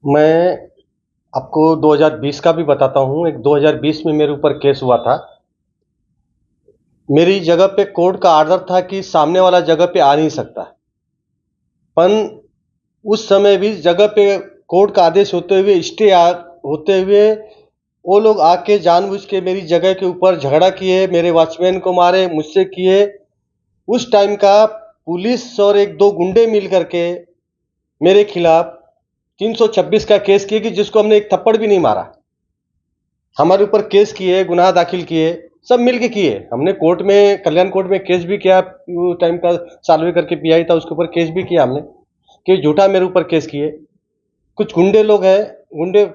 मैं आपको 2020 का भी बताता हूँ। एक 2020 में मेरे ऊपर केस हुआ था। मेरी जगह पे कोर्ट का ऑर्डर था कि सामने वाला जगह पे आ नहीं सकता। पर उस समय भी जगह पे कोर्ट का आदेश होते हुए होते हुए वो लोग आके जानबूझ के मेरी जगह के ऊपर झगड़ा किए, मेरे वॉचमैन को मारे, मुझसे किए। उस टाइम का पुलिस और एक दो गुंडे मिल करके मेरे खिलाफ 326 का केस किए कि जिसको हमने एक थप्पड़ भी नहीं मारा। हमारे ऊपर केस किए, गुनाह दाखिल किए, सब मिल के किए। हमने कोर्ट में, कल्याण कोर्ट में केस भी किया। वो टाइम का साल्वे करके पीआई था, उसके ऊपर केस भी किया हमने कि झूठा मेरे ऊपर केस किए। कुछ गुंडे लोग हैं, गुंडे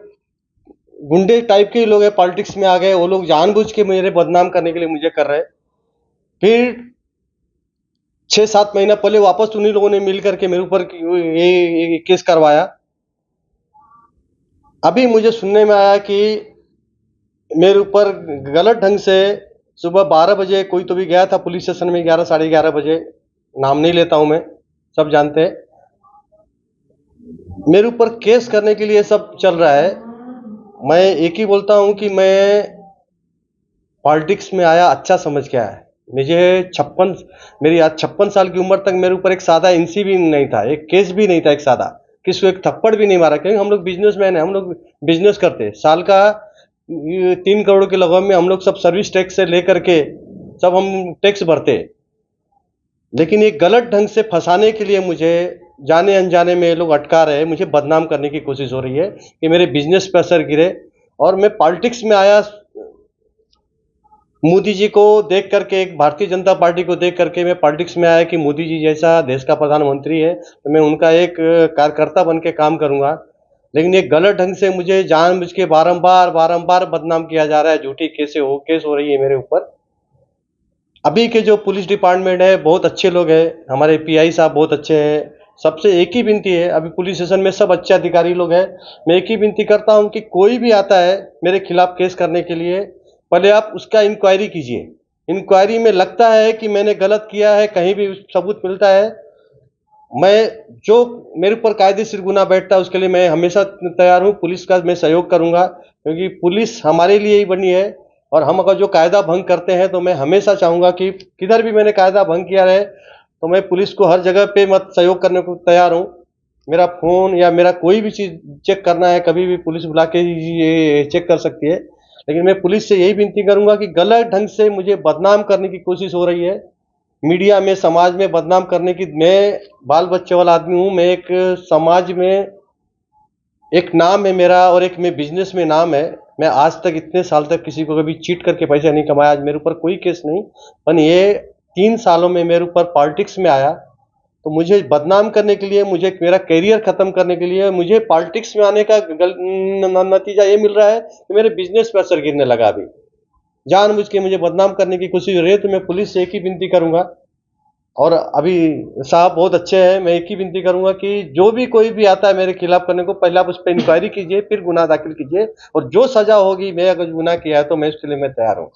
गुंडे टाइप के लोग हैं, पॉलिटिक्स में आ गए। वो लोग जानबूझ के मेरे बदनाम करने के लिए मुझे कर रहे हैं। फिर 6-7 महीना पहले वापस उन्हीं लोगों ने मिल करके मेरे ऊपर ये केस करवाया। अभी मुझे सुनने में आया कि मेरे ऊपर गलत ढंग से सुबह 12 बजे कोई तो भी गया था पुलिस स्टेशन में, 11 साढ़े 11 बजे। नाम नहीं लेता हूं मैं, सब जानते हैं। मेरे ऊपर केस करने के लिए सब चल रहा है। मैं एक ही बोलता हूं कि मैं पॉलिटिक्स में आया अच्छा समझ के आया। मुझे 56 मेरी आज 56 साल की उम्र तक मेरे ऊपर एक सादा इंसी भी नहीं था, एक केस भी नहीं था, एक सादा किसी को एक थप्पड़ भी नहीं मारा। क्योंकि हम लोग बिजनेसमैन हैं, हम लोग बिजनेस करते हैं। साल का 3 करोड़ के लगभग में हम लोग सब सर्विस टैक्स से लेकर के सब हम टैक्स भरते हैं। लेकिन ये गलत ढंग से फंसाने के लिए मुझे जाने अनजाने में ये लोग अटका रहे हैं। मुझे बदनाम करने की कोशिश हो रही है कि मेरे बिजनेस पे असर गिरे। और मैं पॉलिटिक्स में आया मोदी जी को देख करके, एक भारतीय जनता पार्टी को देख करके मैं पॉलिटिक्स में आया कि मोदी जी जैसा देश का प्रधानमंत्री है तो मैं उनका एक कार्यकर्ता बन के काम करूंगा। लेकिन ये गलत ढंग से मुझे जानबूझ के बारंबार बारंबार बदनाम किया जा रहा है। झूठी केस हो रही है मेरे ऊपर। अभी के जो पुलिस डिपार्टमेंट है बहुत अच्छे लोग हैं, हमारे पीआई साहब बहुत अच्छे हैं। सबसे एक ही विनती है, अभी पुलिस स्टेशन में सब अच्छे अधिकारी लोग हैं। मैं एक ही विनती करता हूं कि कोई भी आता है मेरे खिलाफ केस करने के लिए, पहले आप उसका इंक्वायरी कीजिए। इंक्वायरी में लगता है कि मैंने गलत किया है, कहीं भी सबूत मिलता है, मैं जो मेरे ऊपर कायदेशीर गुना बैठता है उसके लिए मैं हमेशा तैयार हूँ। पुलिस का मैं सहयोग करूंगा, क्योंकि पुलिस हमारे लिए ही बनी है। और हम अगर जो कायदा भंग करते हैं तो मैं हमेशा चाहूंगा कि किधर भी मैंने कायदा भंग किया रहे तो मैं पुलिस को हर जगह पे मत सहयोग करने को तैयार हूँ। मेरा फोन या मेरा कोई भी चीज चेक करना है, कभी भी पुलिस बुला के ये चेक कर सकती है। लेकिन मैं पुलिस से यही विनती करूंगा कि गलत ढंग से मुझे बदनाम करने की कोशिश हो रही है, मीडिया में, समाज में बदनाम करने की। मैं बाल बच्चे वाला आदमी हूँ। मैं एक समाज में एक नाम है मेरा, और एक मैं बिजनेस में नाम है। मैं आज तक इतने साल तक किसी को कभी चीट करके पैसा नहीं कमाया। आज मेरे ऊपर कोई केस नहीं, पर ये 3 सालों में मेरे ऊपर पॉलिटिक्स में आया तो मुझे बदनाम करने के लिए, मुझे मेरा करियर खत्म करने के लिए, मुझे पॉलिटिक्स में आने का नतीजा ये मिल रहा है कि मेरे बिजनेस पे असर गिरने लगा। अभी जानबूझ के मुझे बदनाम करने की कोशिश हो रही है, तो मैं पुलिस से एक ही विनती करूंगा। और अभी साहब बहुत अच्छे हैं, मैं एक ही विनती करूंगा कि जो भी कोई भी आता है मेरे खिलाफ करने को, पहले आप उस पर इंक्वायरी कीजिए, फिर गुनाह दाखिल कीजिए। और जो सजा होगी, मैं अगर गुनाह किया है तो मैं उसके लिए मैं तैयार हूँ।